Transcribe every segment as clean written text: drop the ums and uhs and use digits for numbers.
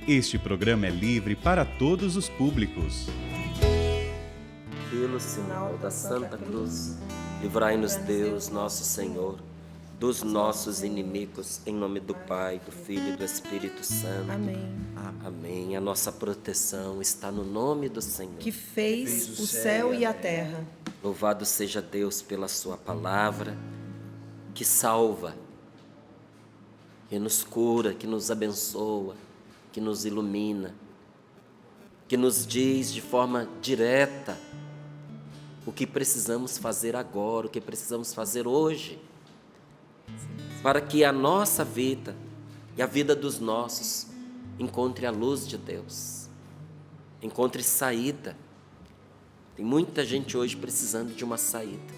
Este programa é livre para todos os públicos. Pelo sinal da Santa Cruz, livrai-nos Deus, nosso Senhor, dos nossos inimigos, em nome do Pai, do Filho e do Espírito Santo. Amém. Amém. A nossa proteção está no nome do Senhor, Que fez o céu e a terra. Louvado seja Deus pela sua palavra, que salva, que nos cura, que nos abençoa, que nos ilumina, que nos diz de forma direta o que precisamos fazer agora, o que precisamos fazer hoje, para que a nossa vida e a vida dos nossos encontre a luz de Deus, encontre saída. Tem muita gente hoje precisando de uma saída.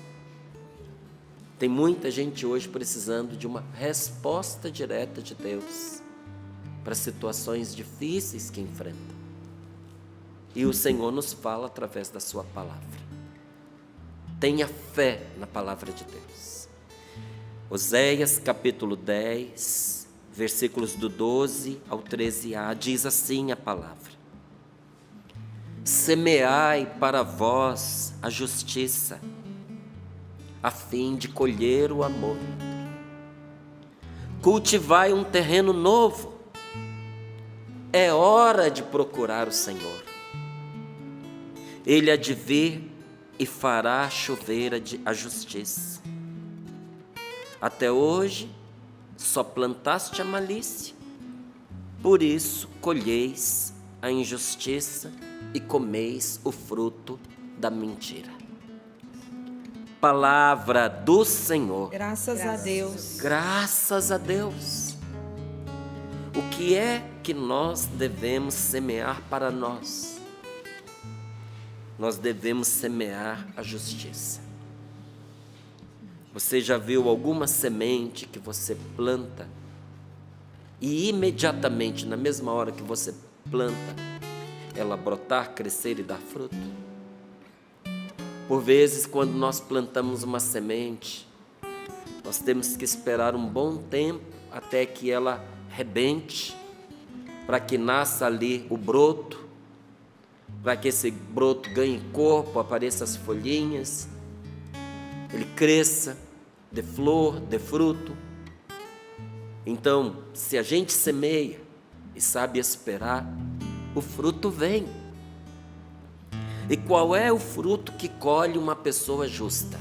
Tem muita gente hoje precisando de uma resposta direta de Deus para situações difíceis que enfrenta. E o Senhor nos fala através da sua palavra. Tenha fé na palavra de Deus. Oséias capítulo 10, versículos do 12 ao 13a, diz assim a palavra: semeai para vós a justiça, a fim de colher o amor. Cultivai um terreno novo. É hora de procurar o Senhor. Ele há de vir e fará chover a justiça. Até hoje só plantaste a malícia, por isso colheis a injustiça e comeis o fruto da mentira. Palavra do Senhor. Graças a Deus. Graças a Deus. O que é que nós devemos semear para nós? Nós devemos semear a justiça. Você já viu alguma semente que você planta e imediatamente, na mesma hora que você planta, ela brotar, crescer e dar fruto? Por vezes, quando nós plantamos uma semente, nós temos que esperar um bom tempo até que ela rebente, para que nasça ali o broto, para que esse broto ganhe corpo, apareça as folhinhas, ele cresça, dê flor, dê fruto. Então, se a gente semeia e sabe esperar, o fruto vem. E qual é o fruto que colhe uma pessoa justa?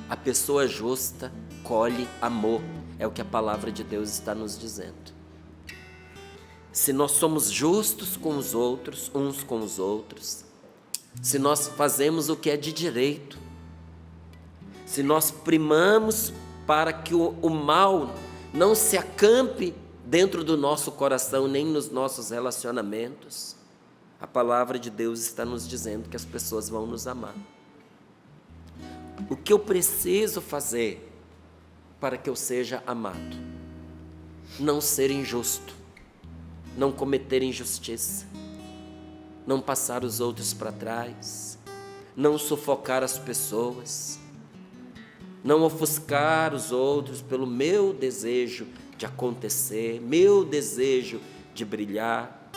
A pessoa justa colhe amor, é o que a palavra de Deus está nos dizendo. Se nós somos justos com os outros, uns com os outros, se nós fazemos o que é de direito, se nós primamos para que o mal não se acampe dentro do nosso coração, nem nos nossos relacionamentos, a palavra de Deus está nos dizendo que as pessoas vão nos amar. O que eu preciso fazer para que eu seja amado? Não ser injusto, não cometer injustiça, não passar os outros para trás, não sufocar as pessoas, não ofuscar os outros pelo meu desejo de acontecer, meu desejo de brilhar,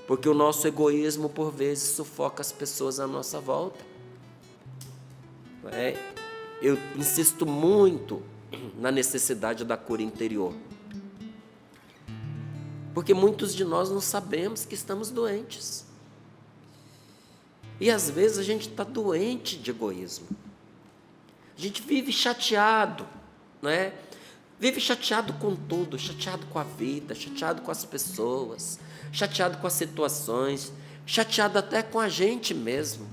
porque o nosso egoísmo por vezes sufoca as pessoas à nossa volta. Eu insisto muito na necessidade da cura interior, porque muitos de nós não sabemos que estamos doentes, e às vezes a gente está doente de egoísmo. A gente vive chateado, não é? Vive chateado com tudo, chateado com a vida, chateado com as pessoas, chateado com as situações, chateado até com a gente mesmo.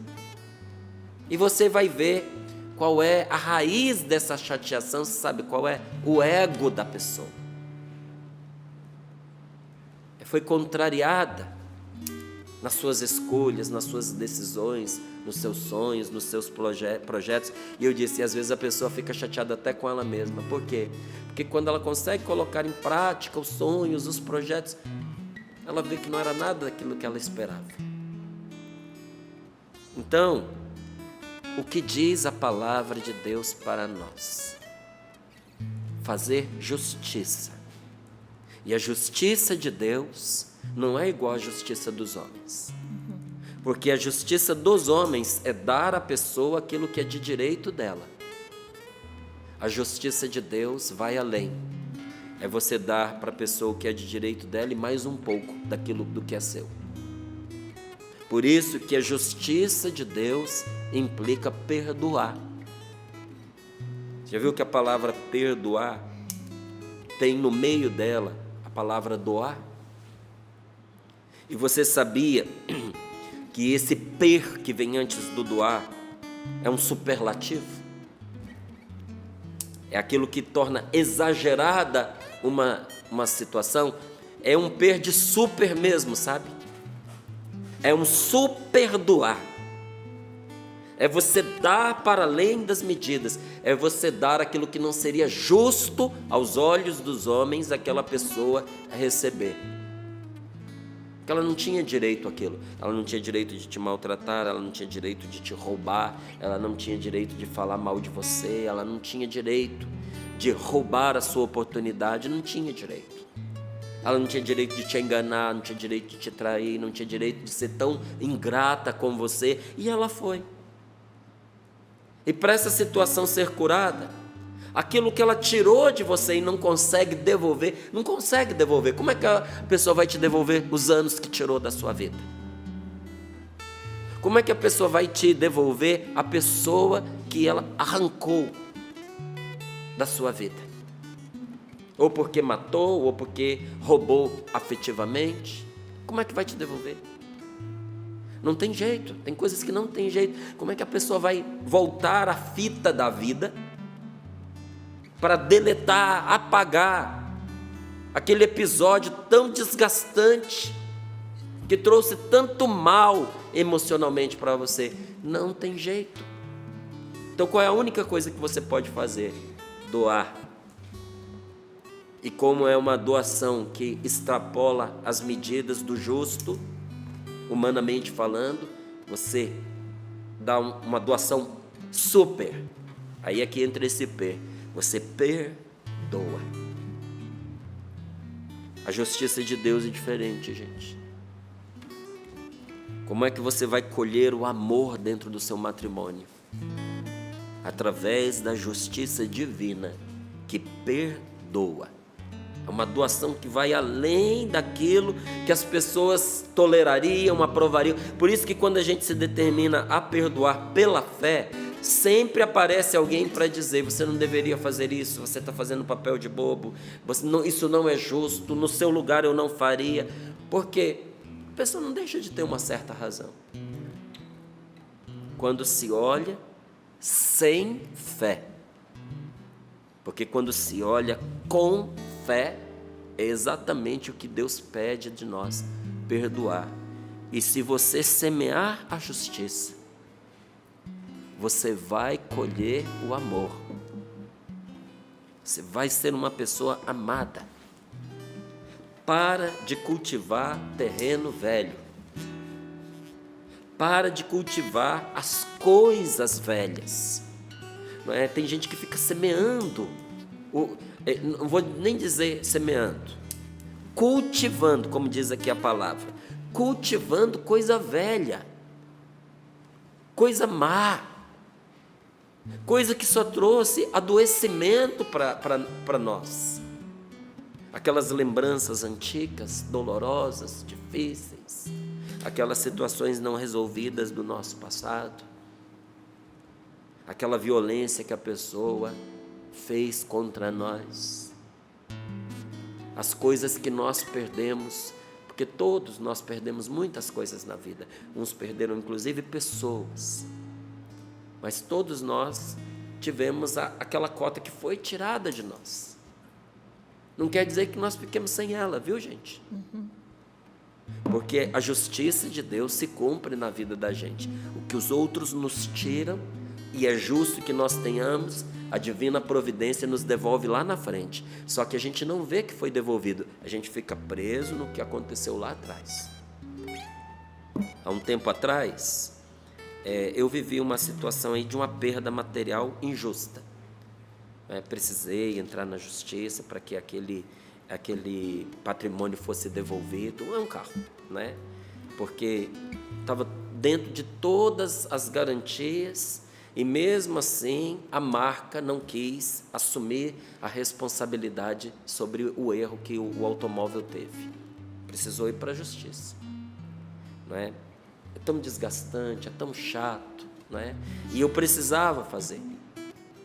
E você vai ver qual é a raiz dessa chateação, você sabe qual é? O ego da pessoa. Foi contrariada nas suas escolhas, nas suas decisões, nos seus sonhos, nos seus projetos. E eu disse, às vezes a pessoa fica chateada até com ela mesma. Por quê? Porque quando ela consegue colocar em prática os sonhos, os projetos, ela vê que não era nada daquilo que ela esperava. Então, o que diz a palavra de Deus para nós? Fazer justiça. E a justiça de Deus não é igual à justiça dos homens. Porque a justiça dos homens é dar à pessoa aquilo que é de direito dela. A justiça de Deus vai além. É você dar para a pessoa o que é de direito dela e mais um pouco daquilo do que é seu. Por isso que a justiça de Deus implica perdoar. Já viu que a palavra perdoar tem no meio dela a palavra doar? E você sabia que esse que vem antes do doar é um superlativo? É aquilo que torna exagerada uma situação. É um de super mesmo, sabe? É um super doar. É você dar para além das medidas. É você dar aquilo que não seria justo aos olhos dos homens aquela pessoa receber. Porque ela não tinha direito àquilo. Ela não tinha direito de te maltratar, ela não tinha direito de te roubar, ela não tinha direito de falar mal de você, ela não tinha direito de roubar a sua oportunidade, não tinha direito. Ela não tinha direito de te enganar, não tinha direito de te trair, não tinha direito de ser tão ingrata com você, e ela foi. E para essa situação ser curada, aquilo que ela tirou de você e não consegue devolver, como é que a pessoa vai te devolver os anos que tirou da sua vida? Como é que a pessoa vai te devolver a pessoa que ela arrancou da sua vida? Ou porque matou, ou porque roubou afetivamente. Como é que vai te devolver? Não tem jeito, tem coisas que não tem jeito. Como é que a pessoa vai voltar à fita da vida para deletar, apagar aquele episódio tão desgastante, que trouxe tanto mal emocionalmente para você? Não tem jeito. Então qual é a única coisa que você pode fazer? Doar. E como é uma doação que extrapola as medidas do justo, humanamente falando, você dá uma doação super. Aí é que entra esse você perdoa. A justiça de Deus é diferente, gente. Como é que você vai colher o amor dentro do seu matrimônio? Através da justiça divina que perdoa. É uma doação que vai além daquilo que as pessoas tolerariam, aprovariam. Por isso que quando a gente se determina a perdoar pela fé, sempre aparece alguém para dizer: você não deveria fazer isso, você está fazendo papel de bobo, isso não é justo, no seu lugar eu não faria. Porque a pessoa não deixa de ter uma certa razão. Quando se olha sem fé. Porque quando se olha com fé, é exatamente o que Deus pede de nós: perdoar. E se você semear a justiça, você vai colher o amor. Você vai ser uma pessoa amada. Para de cultivar terreno velho. Para de cultivar as coisas velhas. Não é? Tem gente que fica semeando, não vou nem dizer semeando, cultivando, como diz aqui a palavra, cultivando coisa velha, coisa má, coisa que só trouxe adoecimento para nós. Aquelas lembranças antigas, dolorosas, difíceis, aquelas situações não resolvidas do nosso passado, aquela violência que a pessoa fez contra nós, as coisas que nós perdemos, porque todos nós perdemos muitas coisas na vida, uns perderam inclusive pessoas, mas todos nós tivemos aquela cota que foi tirada de nós. Não quer dizer que nós fiquemos sem ela, viu, gente? Porque a justiça de Deus se cumpre na vida da gente. O que os outros nos tiram, e é justo que nós tenhamos, a divina providência nos devolve lá na frente. Só que a gente não vê que foi devolvido, a gente fica preso no que aconteceu lá atrás. Há um tempo atrás, eu vivi uma situação aí de uma perda material injusta. Precisei entrar na justiça para que aquele patrimônio fosse devolvido. Não é um carro, né? Porque estava dentro de todas as garantias e mesmo assim a marca não quis assumir a responsabilidade sobre o erro que o automóvel teve. Precisou ir para a justiça, não é? É tão desgastante, é tão chato, não é? E eu precisava fazer,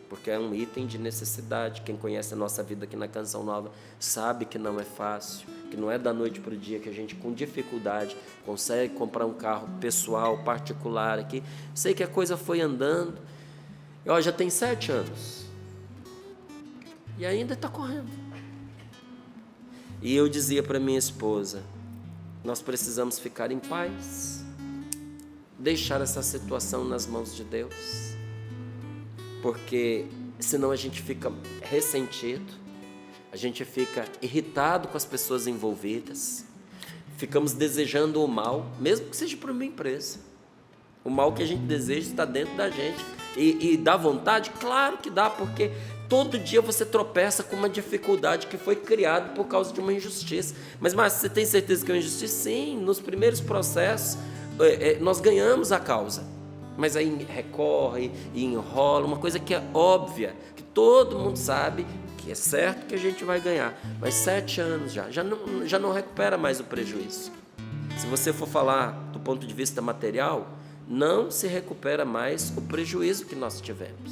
porque é um item de necessidade. Quem conhece a nossa vida aqui na Canção Nova sabe que não é fácil, que não é da noite para o dia que a gente, com dificuldade, consegue comprar um carro pessoal, particular aqui. Sei que a coisa foi andando, já tem 7 anos, e ainda está correndo. E eu dizia para minha esposa, nós precisamos ficar em paz, deixar essa situação nas mãos de Deus, porque senão a gente fica ressentido, a gente fica irritado com as pessoas envolvidas, ficamos desejando o mal, mesmo que seja para uma empresa. O mal que a gente deseja está dentro da gente. E dá vontade? Claro que dá, porque todo dia você tropeça com uma dificuldade que foi criada por causa de uma injustiça. Mas você tem certeza que é uma injustiça? Sim, nos primeiros processos nós ganhamos a causa. Mas aí recorre e enrola, uma coisa que é óbvia, que todo mundo sabe que é certo que a gente vai ganhar. Mas 7 anos já não recupera mais o prejuízo. Se você for falar do ponto de vista material, não se recupera mais o prejuízo que nós tivemos.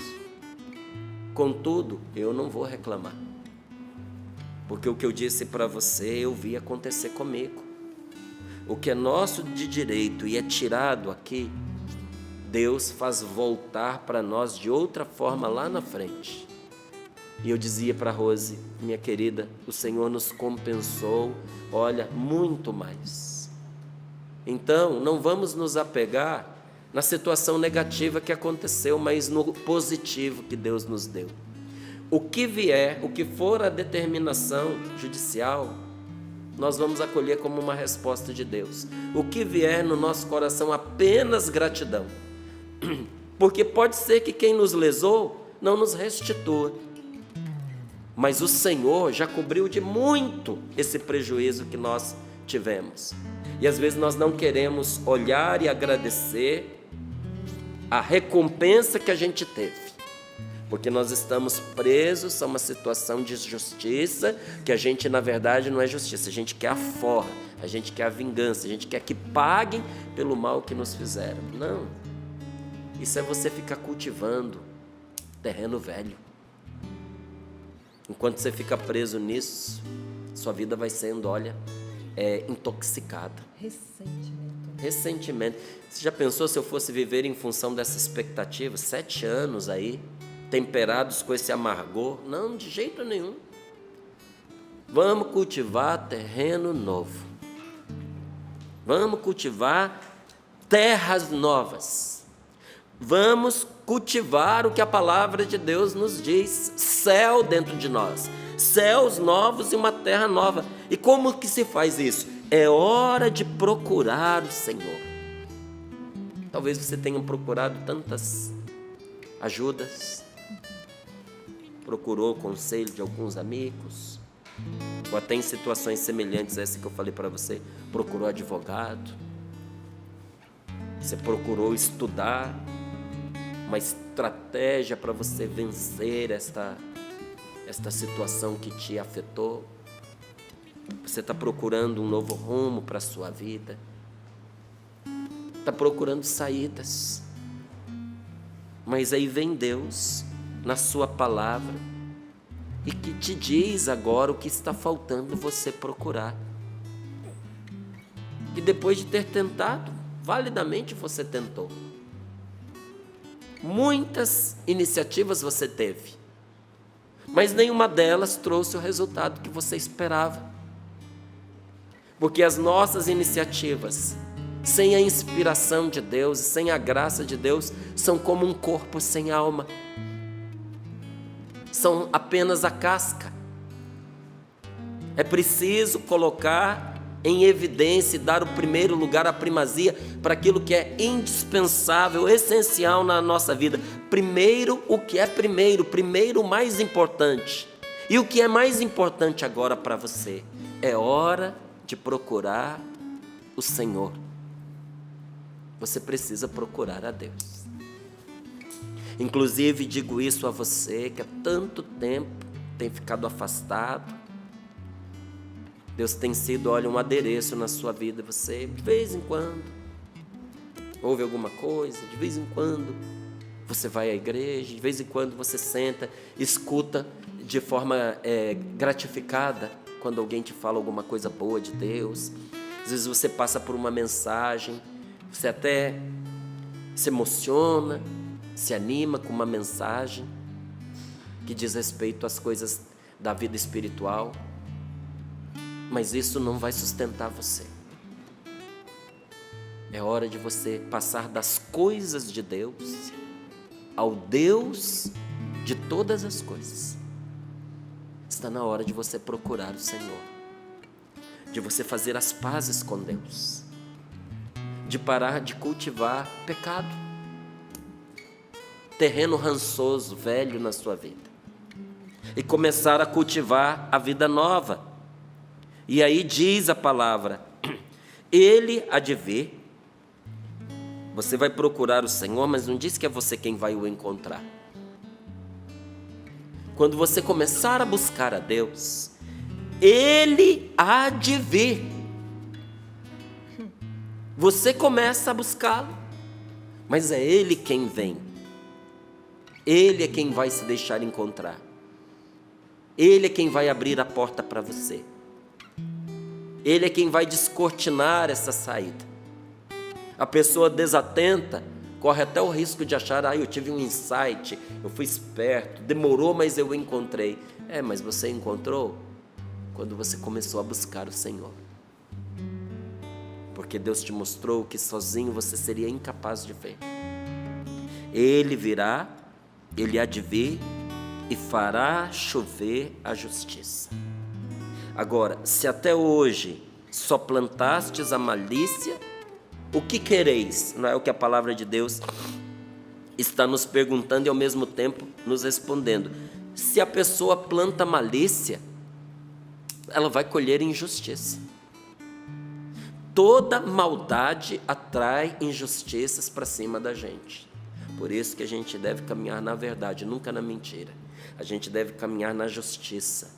Contudo, eu não vou reclamar, porque o que eu disse para você, eu vi acontecer comigo. O que é nosso de direito e é tirado aqui, Deus faz voltar para nós de outra forma lá na frente. E eu dizia para Rose, minha querida, o Senhor nos compensou, olha, muito mais. Então, não vamos nos apegar na situação negativa que aconteceu, mas no positivo que Deus nos deu. O que vier, o que for a determinação judicial, nós vamos acolher como uma resposta de Deus. O que vier no nosso coração, apenas gratidão. Porque pode ser que quem nos lesou não nos restitua. Mas o Senhor já cobriu de muito esse prejuízo que nós tivemos. E às vezes nós não queremos olhar e agradecer a recompensa que a gente teve, porque nós estamos presos a uma situação de justiça, que a gente na verdade não é justiça, a gente quer a forra, a gente quer a vingança, a gente quer que paguem pelo mal que nos fizeram. Não, isso é você ficar cultivando terreno velho. Enquanto você fica preso nisso, sua vida vai sendo, intoxicada. Ressentimento. Você já pensou se eu fosse viver em função dessa expectativa? 7 anos aí, temperados com esse amargor? Não, de jeito nenhum. Vamos cultivar terreno novo. Vamos cultivar terras novas. Vamos cultivar o que a palavra de Deus nos diz, céu dentro de nós, céus novos e uma terra nova. E como que se faz isso? É hora de procurar o Senhor. Talvez você tenha procurado tantas ajudas, procurou o conselho de alguns amigos, ou até em situações semelhantes a essa que eu falei para você, procurou advogado, você procurou estudar uma estratégia para você vencer esta situação que te afetou. Você está procurando um novo rumo para a sua vida, está procurando saídas, mas aí vem Deus na sua palavra e que te diz agora o que está faltando você procurar. E depois de ter tentado, validamente você tentou, muitas iniciativas você teve, mas nenhuma delas trouxe o resultado que você esperava. Porque as nossas iniciativas, sem a inspiração de Deus, sem a graça de Deus, são como um corpo sem alma. São apenas a casca. É preciso colocar em evidência e dar o primeiro lugar, a primazia, para aquilo que é indispensável, essencial na nossa vida. Primeiro, o que é primeiro, o mais importante. E o que é mais importante agora para você? É hora de procurar o Senhor. Você precisa procurar a Deus. Inclusive, digo isso a você que há tanto tempo tem ficado afastado. Deus tem sido, olha, um adereço na sua vida. Você, de vez em quando, ouve alguma coisa, de vez em quando você vai à igreja, de vez em quando você senta, escuta de forma gratificada quando alguém te fala alguma coisa boa de Deus. Às vezes você passa por uma mensagem, você até se emociona, se anima com uma mensagem que diz respeito às coisas da vida espiritual, mas isso não vai sustentar você. É hora de você passar das coisas de Deus ao Deus de todas as coisas. Está na hora de você procurar o Senhor, de você fazer as pazes com Deus, de parar de cultivar pecado, terreno rançoso, velho na sua vida, e começar a cultivar a vida nova. E aí diz a palavra, Ele há de vir. Você vai procurar o Senhor, mas não diz que é você quem vai o encontrar. Quando você começar a buscar a Deus, Ele há de vir. Você começa a buscá-lo, mas é Ele quem vem. Ele é quem vai se deixar encontrar. Ele é quem vai abrir a porta para você. Ele é quem vai descortinar essa saída. A pessoa desatenta corre até o risco de achar, eu tive um insight, eu fui esperto, demorou, mas eu encontrei. Mas você encontrou quando você começou a buscar o Senhor. Porque Deus te mostrou que sozinho você seria incapaz de ver. Ele virá, Ele há de vir e fará chover a justiça. Agora, se até hoje só plantastes a malícia, o que quereis? Não é o que a palavra de Deus está nos perguntando e ao mesmo tempo nos respondendo. Se a pessoa planta malícia, ela vai colher injustiça. Toda maldade atrai injustiças para cima da gente. Por isso que a gente deve caminhar na verdade, nunca na mentira. A gente deve caminhar na justiça,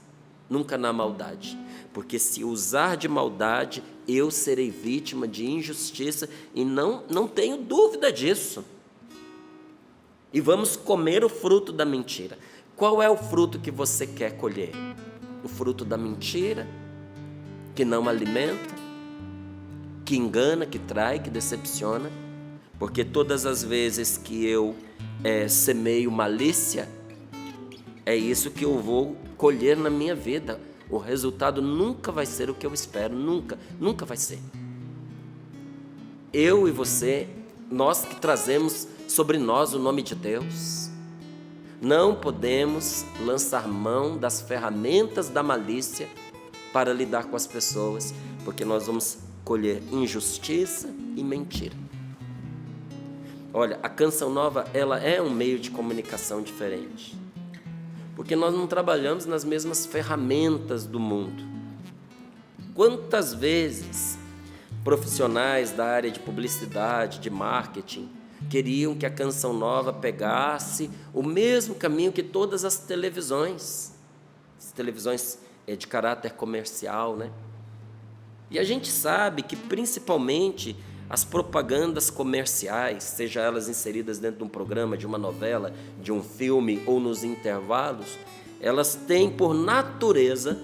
nunca na maldade. Porque se usar de maldade, eu serei vítima de injustiça e não tenho dúvida disso. E vamos comer o fruto da mentira. Qual é o fruto que você quer colher? O fruto da mentira, que não alimenta, que engana, que trai, que decepciona. Porque todas as vezes que eu semeio malícia, é isso que eu vou colher na minha vida. O resultado nunca vai ser o que eu espero, nunca vai ser. Eu e você, nós que trazemos sobre nós o nome de Deus, não podemos lançar mão das ferramentas da malícia para lidar com as pessoas, porque nós vamos colher injustiça e mentira. Olha, a Canção Nova, ela é um meio de comunicação diferente. Porque nós não trabalhamos nas mesmas ferramentas do mundo. Quantas vezes profissionais da área de publicidade, de marketing, queriam que a Canção Nova pegasse o mesmo caminho que todas as televisões de caráter comercial, né? E a gente sabe que principalmente as propagandas comerciais, seja elas inseridas dentro de um programa, de uma novela, de um filme ou nos intervalos, elas têm por natureza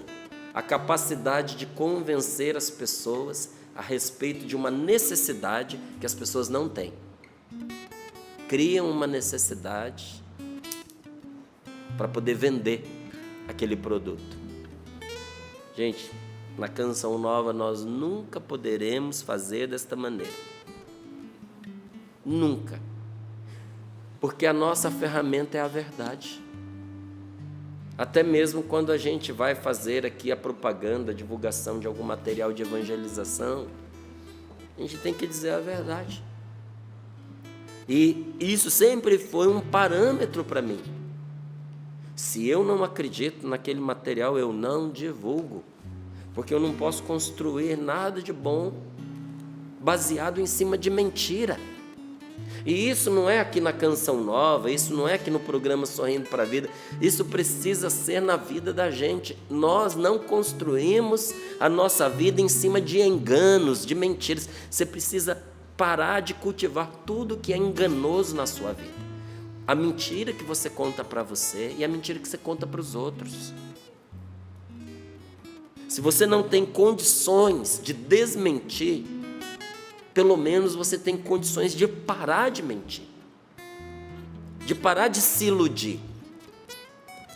a capacidade de convencer as pessoas a respeito de uma necessidade que as pessoas não têm. Criam uma necessidade para poder vender aquele produto. Gente, na Canção Nova nós nunca poderemos fazer desta maneira. Nunca. Porque a nossa ferramenta é a verdade. Até mesmo quando a gente vai fazer aqui a propaganda, a divulgação de algum material de evangelização, a gente tem que dizer a verdade. E isso sempre foi um parâmetro para mim. Se eu não acredito naquele material, eu não divulgo, porque eu não posso construir nada de bom baseado em cima de mentira. E isso não é aqui na Canção Nova, isso não é aqui no programa Sorrindo para a Vida, isso precisa ser na vida da gente. Nós não construímos a nossa vida em cima de enganos, de mentiras. Você precisa parar de cultivar tudo que é enganoso na sua vida. A mentira que você conta para você e a mentira que você conta para os outros. Se você não tem condições de desmentir, pelo menos você tem condições de parar de mentir, de parar de se iludir,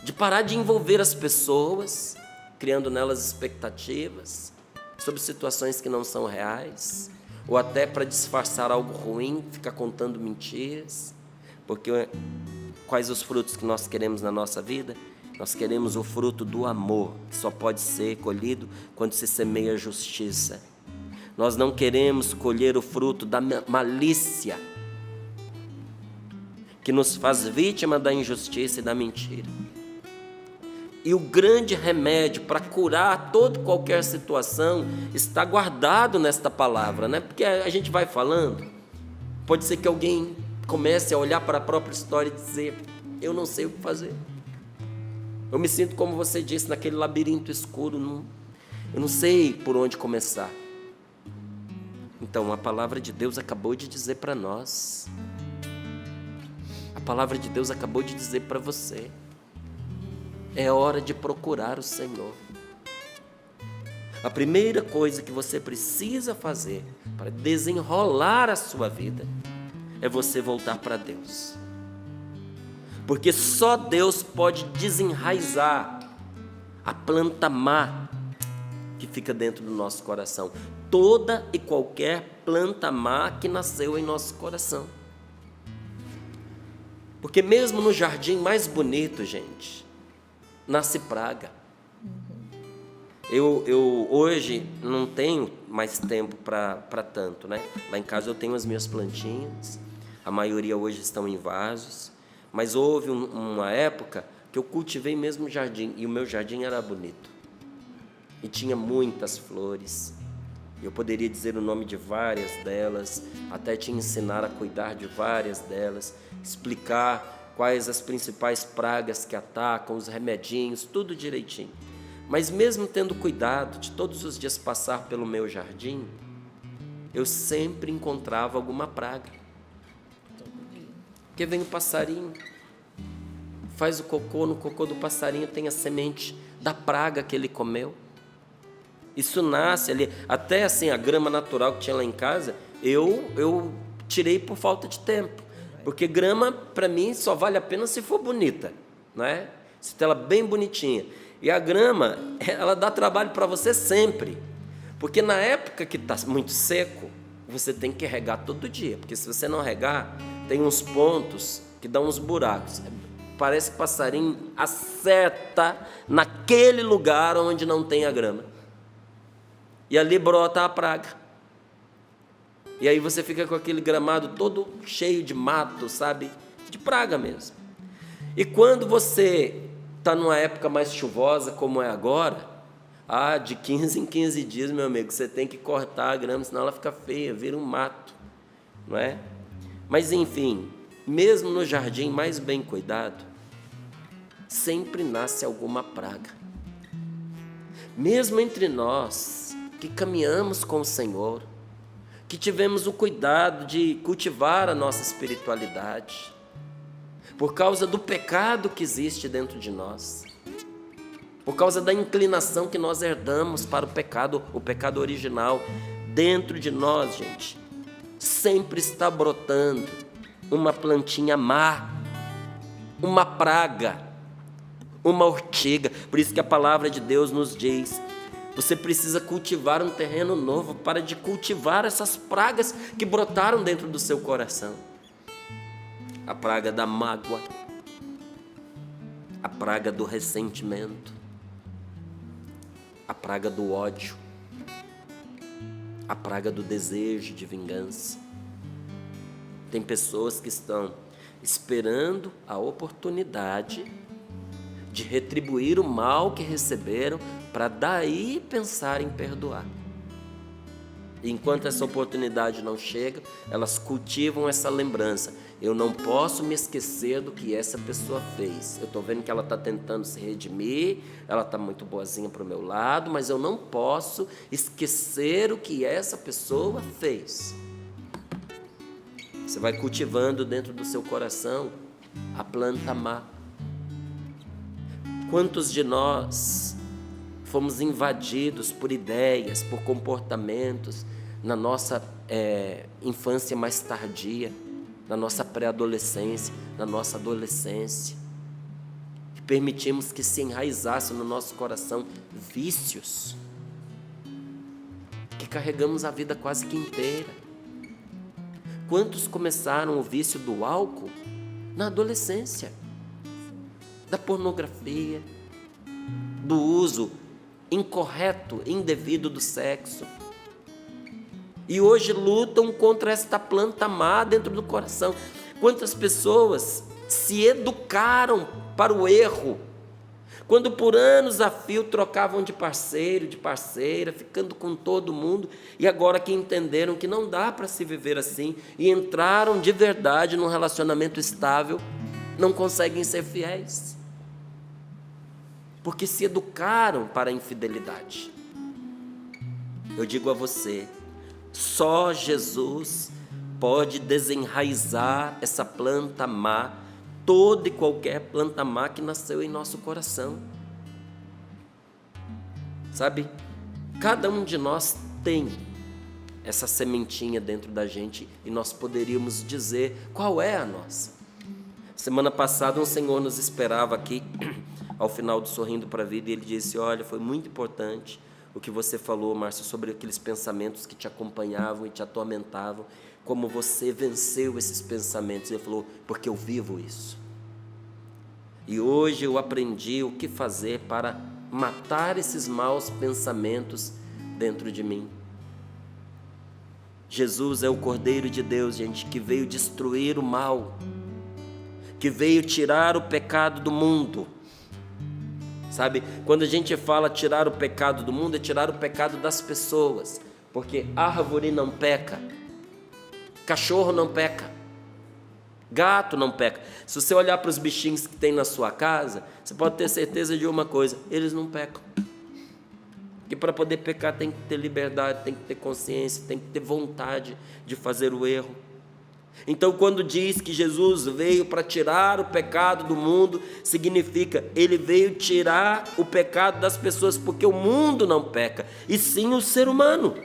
de parar de envolver as pessoas, criando nelas expectativas sobre situações que não são reais, ou até para disfarçar algo ruim, ficar contando mentiras. Porque quais os frutos que nós queremos na nossa vida? Nós queremos o fruto do amor, que só pode ser colhido quando se semeia a justiça. Nós não queremos colher o fruto da malícia, que nos faz vítima da injustiça e da mentira. E o grande remédio para curar toda qualquer situação está guardado nesta palavra, né? Porque a gente vai falando, pode ser que alguém comece a olhar para a própria história e dizer: eu não sei o que fazer. Eu me sinto, como você disse, naquele labirinto escuro, eu não sei por onde começar. Então, a palavra de Deus acabou de dizer para nós. A palavra de Deus acabou de dizer para você. É hora de procurar o Senhor. A primeira coisa que você precisa fazer para desenrolar a sua vida é você voltar para Deus. Porque só Deus pode desenraizar a planta má que fica dentro do nosso coração. Toda e qualquer planta má que nasceu em nosso coração. Porque mesmo no jardim mais bonito, gente, nasce praga. Eu hoje não tenho mais tempo para tanto, né? Lá em casa eu tenho as minhas plantinhas, a maioria hoje estão em vasos, mas houve uma época que eu cultivei mesmo o jardim, e o meu jardim era bonito. E tinha muitas flores. Eu poderia dizer o nome de várias delas, até te ensinar a cuidar de várias delas, explicar quais as principais pragas que atacam, os remedinhos, tudo direitinho. Mas mesmo tendo cuidado de todos os dias passar pelo meu jardim, eu sempre encontrava alguma praga. Porque vem o passarinho, faz o cocô, no cocô do passarinho tem a semente da praga que ele comeu. Isso nasce ali, até assim a grama natural que tinha lá em casa, eu tirei por falta de tempo. Porque grama, para mim, só vale a pena se for bonita, não é? Se ela bem bonitinha. E a grama, ela dá trabalho para você sempre. Porque na época que está muito seco, você tem que regar todo dia. Porque se você não regar, tem uns pontos que dão uns buracos. Parece que o passarinho acerta naquele lugar onde não tem a grama. E ali brota a praga. E aí você fica com aquele gramado todo cheio de mato, sabe? De praga mesmo. E quando você está numa época mais chuvosa, como é agora, de 15 em 15 dias, meu amigo, você tem que cortar a grama, senão ela fica feia, vira um mato, não é? Mas enfim, mesmo no jardim mais bem cuidado, sempre nasce alguma praga. Mesmo entre nós, que caminhamos com o Senhor, que tivemos o cuidado de cultivar a nossa espiritualidade, por causa do pecado que existe dentro de nós, por causa da inclinação que nós herdamos para o pecado original, dentro de nós, gente, sempre está brotando uma plantinha má, uma praga, uma ortiga. Por isso que a palavra de Deus nos diz: você precisa cultivar um terreno novo para de cultivar essas pragas que brotaram dentro do seu coração. A praga da mágoa, a praga do ressentimento, a praga do ódio, a praga do desejo de vingança. Tem pessoas que estão esperando a oportunidade de retribuir o mal que receberam, para daí pensar em perdoar. E enquanto essa oportunidade não chega, elas cultivam essa lembrança. Eu não posso me esquecer do que essa pessoa fez. Eu estou vendo que ela está tentando se redimir, ela está muito boazinha para o meu lado, mas eu não posso esquecer o que essa pessoa fez. Você vai cultivando dentro do seu coração a planta má. Quantos de nós fomos invadidos por ideias, por comportamentos na nossa infância mais tardia, na nossa pré-adolescência, na nossa adolescência, que permitimos que se enraizassem no nosso coração vícios, que carregamos a vida quase que inteira. Quantos começaram o vício do álcool na adolescência, da pornografia, do uso incorreto, indevido do sexo, e hoje lutam contra esta planta má dentro do coração. Quantas pessoas se educaram para o erro, quando por anos a fio trocavam de parceiro, de parceira, ficando com todo mundo, e agora que entenderam que não dá para se viver assim, e entraram de verdade num relacionamento estável, não conseguem ser fiéis, porque se educaram para a infidelidade. Eu digo a você, só Jesus pode desenraizar essa planta má, toda e qualquer planta má que nasceu em nosso coração. Sabe, cada um de nós tem essa sementinha dentro da gente e nós poderíamos dizer qual é a nossa. Semana passada um senhor nos esperava aqui, ao final do Sorrindo para a Vida, e ele disse, olha, foi muito importante o que você falou, Márcio, sobre aqueles pensamentos que te acompanhavam e te atormentavam, como você venceu esses pensamentos. Ele falou, porque eu vivo isso. E hoje eu aprendi o que fazer para matar esses maus pensamentos dentro de mim. Jesus é o Cordeiro de Deus, gente, que veio destruir o mal, que veio tirar o pecado do mundo. Sabe, quando a gente fala tirar o pecado do mundo, é tirar o pecado das pessoas, porque árvore não peca, cachorro não peca, gato não peca. Se você olhar para os bichinhos que tem na sua casa, você pode ter certeza de uma coisa, eles não pecam. Porque para poder pecar tem que ter liberdade, tem que ter consciência, tem que ter vontade de fazer o erro. Então, quando diz que Jesus veio para tirar o pecado do mundo, significa, ele veio tirar o pecado das pessoas, porque o mundo não peca, e sim o ser humano.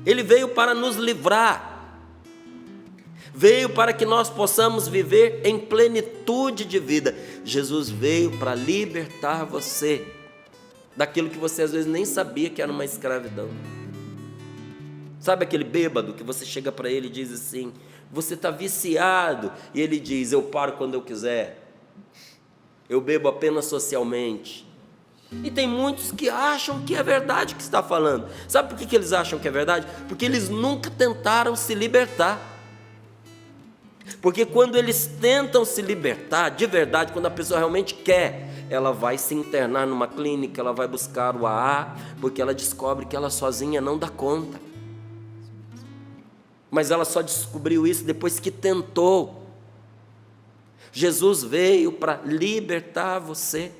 Ele veio para nos livrar, veio para que nós possamos viver em plenitude de vida. Jesus veio para libertar você daquilo que você às vezes nem sabia que era uma escravidão. Sabe aquele bêbado que você chega para ele e diz assim, você está viciado, e ele diz, eu paro quando eu quiser, eu bebo apenas socialmente. E tem muitos que acham que é verdade o que está falando. Sabe por que eles acham que é verdade? Porque eles nunca tentaram se libertar. Porque quando eles tentam se libertar, de verdade, quando a pessoa realmente quer, ela vai se internar numa clínica, ela vai buscar o AA, porque ela descobre que ela sozinha não dá conta. Mas ela só descobriu isso depois que tentou. Jesus veio para libertar você.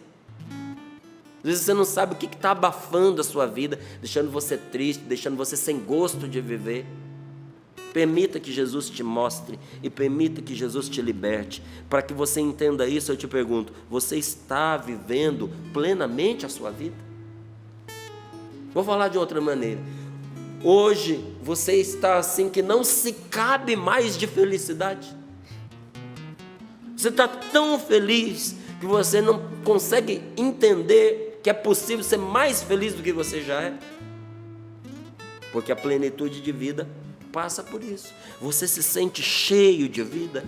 Às vezes você não sabe o que está abafando a sua vida, deixando você triste, deixando você sem gosto de viver. Permita que Jesus te mostre e permita que Jesus te liberte. Para que você entenda isso, eu te pergunto, você está vivendo plenamente a sua vida? Vou falar de outra maneira. Hoje você está assim que não se cabe mais de felicidade. Você está tão feliz que você não consegue entender que é possível ser mais feliz do que você já é. Porque a plenitude de vida passa por isso. Você se sente cheio de vida.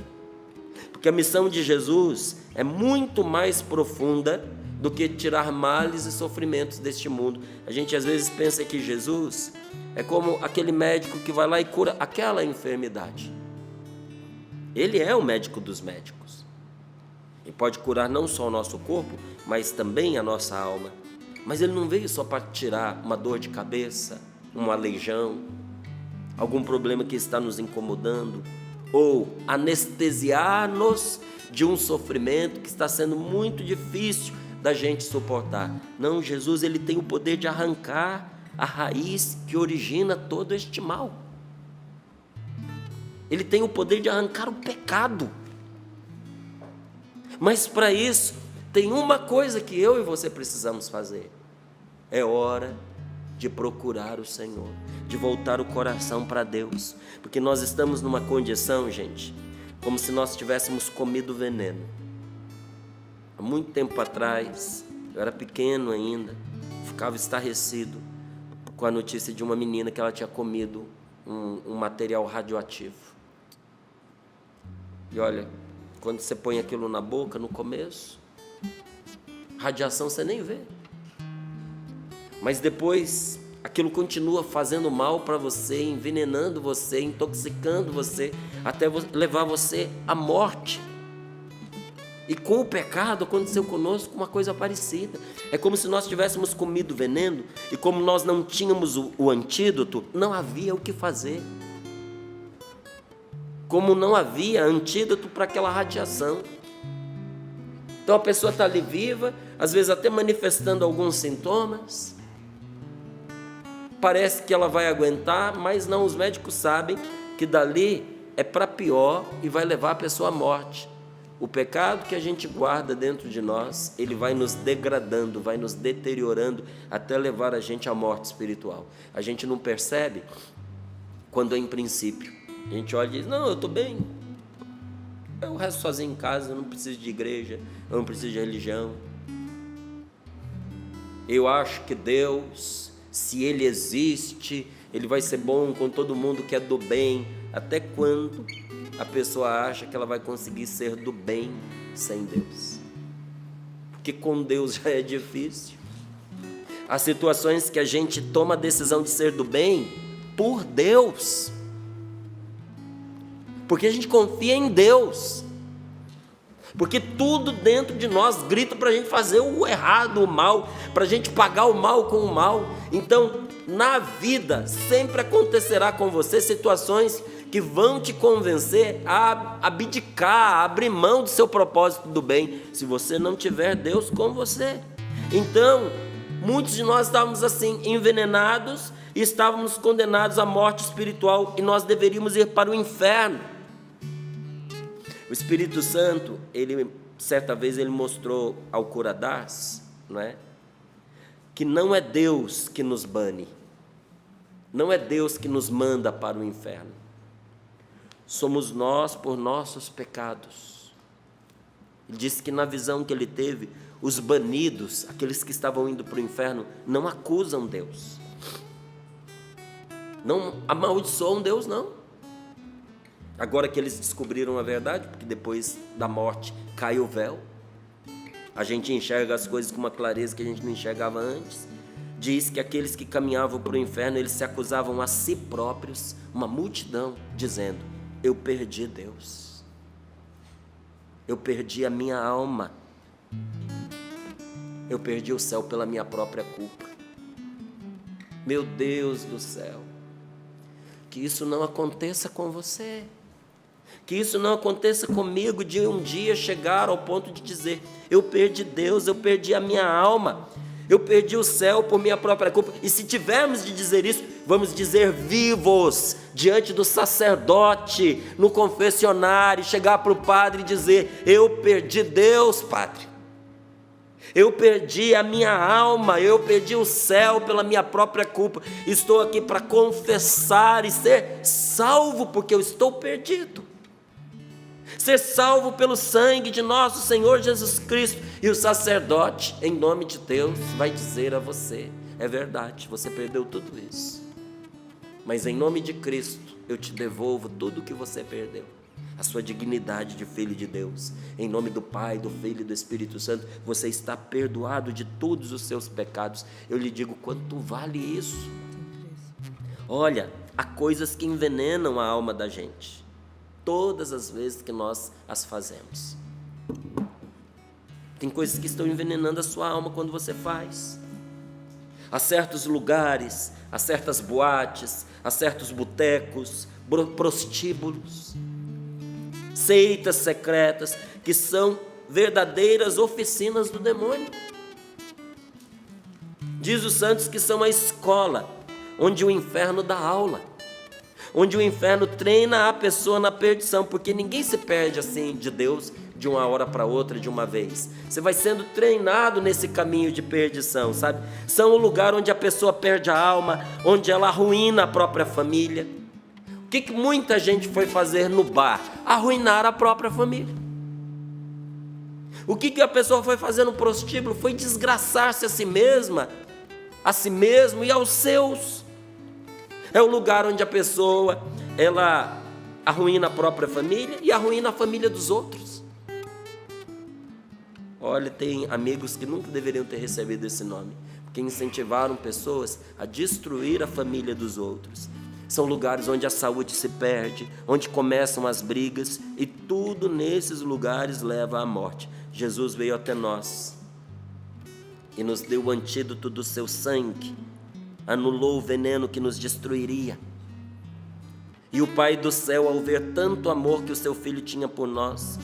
Porque a missão de Jesus é muito mais profunda do que tirar males e sofrimentos deste mundo. A gente às vezes pensa que Jesus é como aquele médico que vai lá e cura aquela enfermidade. Ele é o médico dos médicos. Ele pode curar não só o nosso corpo, mas também a nossa alma. Mas Ele não veio só para tirar uma dor de cabeça, um aleijão, algum problema que está nos incomodando, ou anestesiar-nos de um sofrimento que está sendo muito difícil da gente suportar. Não, Jesus, Ele tem o poder de arrancar a raiz que origina todo este mal. Ele tem o poder de arrancar o pecado. Mas para isso, tem uma coisa que eu e você precisamos fazer. É hora de procurar o Senhor, de voltar o coração para Deus. Porque nós estamos numa condição, gente, como se nós tivéssemos comido veneno. Há muito tempo atrás, eu era pequeno ainda, ficava estarrecido com a notícia de uma menina que ela tinha comido um material radioativo. E olha, quando você põe aquilo na boca, no começo, radiação você nem vê. Mas depois, aquilo continua fazendo mal para você, envenenando você, intoxicando você, até levar você à morte. E com o pecado aconteceu conosco uma coisa parecida. É como se nós tivéssemos comido veneno e como nós não tínhamos o antídoto, não havia o que fazer. Como não havia antídoto para aquela radiação. Então a pessoa está ali viva, às vezes até manifestando alguns sintomas. Parece que ela vai aguentar, mas não, os médicos sabem que dali é para pior e vai levar a pessoa à morte. O pecado que a gente guarda dentro de nós, ele vai nos degradando, vai nos deteriorando até levar a gente à morte espiritual. A gente não percebe quando em princípio a gente olha e diz, não, eu estou bem, eu resto sozinho em casa, eu não preciso de igreja, eu não preciso de religião. Eu acho que Deus, se Ele existe, Ele vai ser bom com todo mundo que é do bem. Até quando a pessoa acha que ela vai conseguir ser do bem sem Deus? Porque com Deus já é difícil. Há situações que a gente toma a decisão de ser do bem por Deus, porque a gente confia em Deus, porque tudo dentro de nós grita para a gente fazer o errado, o mal, para a gente pagar o mal com o mal. Então, na vida, sempre acontecerá com você situações que vão te convencer a abdicar, a abrir mão do seu propósito do bem, se você não tiver Deus com você. Então, muitos de nós estávamos assim, envenenados, e estávamos condenados à morte espiritual, e nós deveríamos ir para o inferno. O Espírito Santo, certa vez ele mostrou ao Curadás, não é? Que não é Deus que nos bane, não é Deus que nos manda para o inferno, somos nós por nossos pecados. Ele disse que na visão que ele teve, os banidos, aqueles que estavam indo para o inferno, não acusam Deus, não amaldiçoam Deus, não. Agora que eles descobriram a verdade, porque depois da morte cai o véu, a gente enxerga as coisas com uma clareza que a gente não enxergava antes. Diz que aqueles que caminhavam para o inferno, eles se acusavam a si próprios, uma multidão, dizendo, eu perdi Deus, eu perdi a minha alma, eu perdi o céu pela minha própria culpa. Meu Deus do céu, que isso não aconteça com você. Que isso não aconteça comigo, de um dia chegar ao ponto de dizer, eu perdi Deus, eu perdi a minha alma, eu perdi o céu por minha própria culpa. E se tivermos de dizer isso, vamos dizer vivos, diante do sacerdote, no confessionário, chegar para o padre e dizer, eu perdi Deus, padre, eu perdi a minha alma, eu perdi o céu pela minha própria culpa, estou aqui para confessar e ser salvo, porque eu estou perdido. Ser salvo pelo sangue de nosso Senhor Jesus Cristo. E o sacerdote, em nome de Deus, vai dizer a você, é verdade, você perdeu tudo isso, mas em nome de Cristo, eu te devolvo tudo o que você perdeu, a sua dignidade de filho de Deus. Em nome do Pai, do Filho e do Espírito Santo, você está perdoado de todos os seus pecados. Eu lhe digo, quanto vale isso? Olha, há coisas que envenenam a alma da gente, todas as vezes que nós as fazemos. Tem coisas que estão envenenando a sua alma quando você faz. Há certos lugares, há certas boates, há certos botecos, prostíbulos, seitas secretas, que são verdadeiras oficinas do demônio. Diz os santos que são a escola onde o inferno dá aula, onde o inferno treina a pessoa na perdição, porque ninguém se perde assim de Deus de uma hora para outra, de uma vez. Você vai sendo treinado nesse caminho de perdição, sabe? São o lugar onde a pessoa perde a alma, onde ela arruína a própria família. O que muita gente foi fazer no bar? Arruinar a própria família. O que a pessoa foi fazer no prostíbulo? Foi desgraçar-se a si mesma, a si mesmo e aos seus. É o lugar onde a pessoa, ela arruína a própria família e arruína a família dos outros. Olha, tem amigos que nunca deveriam ter recebido esse nome, porque incentivaram pessoas a destruir a família dos outros. São lugares onde a saúde se perde, onde começam as brigas, e tudo nesses lugares leva à morte. Jesus veio até nós e nos deu o antídoto do seu sangue, anulou o veneno que nos destruiria. E o Pai do céu, ao ver tanto amor que o seu Filho tinha por nós,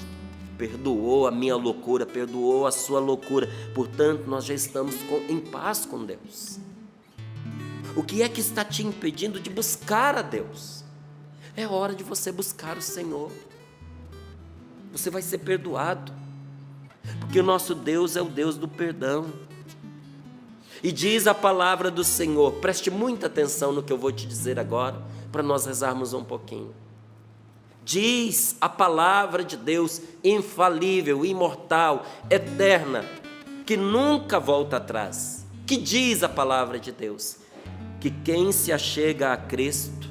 perdoou a minha loucura, perdoou a sua loucura. Portanto, nós já estamos em paz com Deus. O que é que está te impedindo de buscar a Deus? É hora de você buscar o Senhor. Você vai ser perdoado, porque o nosso Deus é o Deus do perdão. E diz a palavra do Senhor, preste muita atenção no que eu vou te dizer agora, para nós rezarmos um pouquinho. Diz a palavra de Deus, infalível, imortal, eterna, que nunca volta atrás. Que diz a palavra de Deus? Que quem se achega a Cristo,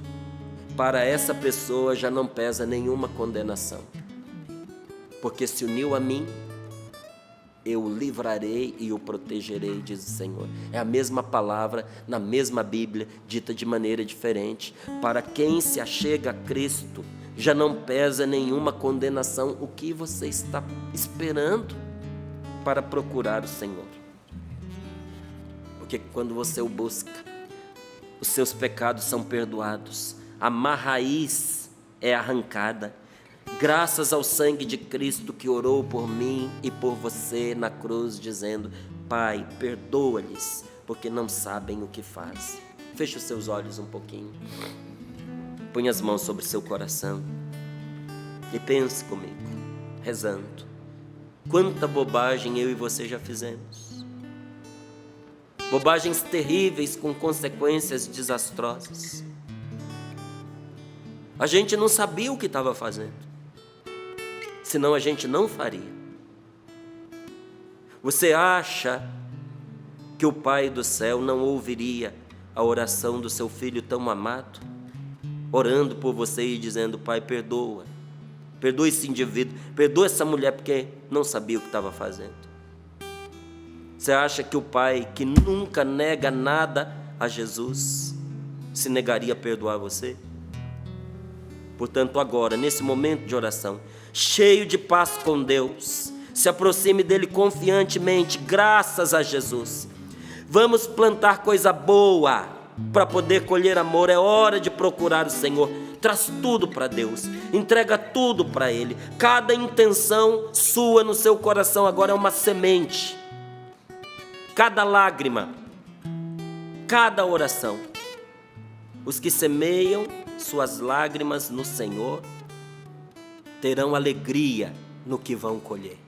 para essa pessoa já não pesa nenhuma condenação. Porque se uniu a mim, eu o livrarei e o protegerei, diz o Senhor. É a mesma palavra, na mesma Bíblia, dita de maneira diferente. Para quem se achega a Cristo, já não pesa nenhuma condenação. O que você está esperando para procurar o Senhor? Porque quando você o busca, os seus pecados são perdoados, a má raiz é arrancada, graças ao sangue de Cristo que orou por mim e por você na cruz, dizendo: Pai, perdoa-lhes, porque não sabem o que fazem. Feche os seus olhos um pouquinho, põe as mãos sobre o seu coração e pense comigo, rezando. Quanta bobagem eu e você já fizemos. Bobagens terríveis com consequências desastrosas. A gente não sabia o que estava fazendo, senão a gente não faria. Você acha que o Pai do céu não ouviria a oração do seu filho tão amado, orando por você e dizendo: Pai, perdoa, perdoa esse indivíduo, perdoa essa mulher, porque não sabia o que estava fazendo? Você acha que o Pai, que nunca nega nada a Jesus, se negaria a perdoar você? Portanto, agora, nesse momento de oração, cheio de paz com Deus, se aproxime dele confiantemente, graças a Jesus. Vamos plantar coisa boa para poder colher amor. É hora de procurar o Senhor. Traz tudo para Deus, entrega tudo para Ele. Cada intenção sua no seu coração agora é uma semente. Cada lágrima, cada oração. Os que semeiam suas lágrimas no Senhor terão alegria no que vão colher.